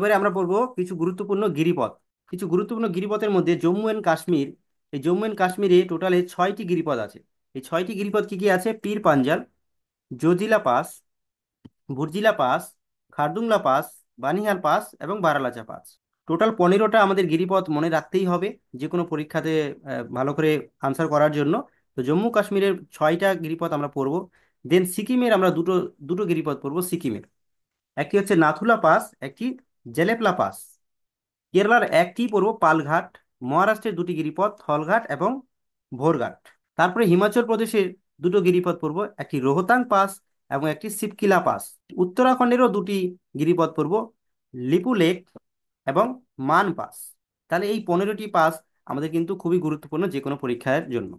এবারে আমরা পড়বো কিছু গুরুত্বপূর্ণ গিরিপথ। কিছু গুরুত্বপূর্ণ গিরিপথের মধ্যে জম্মু অ্যান্ড কাশ্মীর। এই জম্মু অ্যান্ড কাশ্মীরে টোটালে 6টি গিরিপথ আছে। এই 6টি গিরিপথ কি কি আছে? Pir Panjal, Zojila pass, Burzila pass, Khardungla pass, Banihal pass এবং বারালাচা পাস। টোটাল 15টা আমাদের গিরিপথ মনে রাখতেই হবে যে কোনো পরীক্ষাতে ভালো করে আনসার করার জন্য। তো জম্মু কাশ্মীরের 6টা গিরিপথ আমরা পড়বো। দেন সিকিমের আমরা দুটো দুটো গিরিপথ পড়বো সিকিমের। একটি হচ্ছে নাথুলা পাস, একটি জেলেপলা পাস। কেরালার একটি পড়বো পালঘাট। মহারাষ্ট্রের দুটি গিরিপথ থলঘাট এবং ভোরঘাট। তারপরে হিমাচল প্রদেশের দুটো গিরিপথ পড়বো, একটি রোহতাং পাস এবং একটি শিবকিলা পাস। উত্তরাখণ্ডেরও দুটি গিরিপথ পড়বো, লিপু লেক এবং মান পাস। তাহলে এই 15টি পাস আমাদের কিন্তু খুবই গুরুত্বপূর্ণ যে কোনো পরীক্ষার জন্য।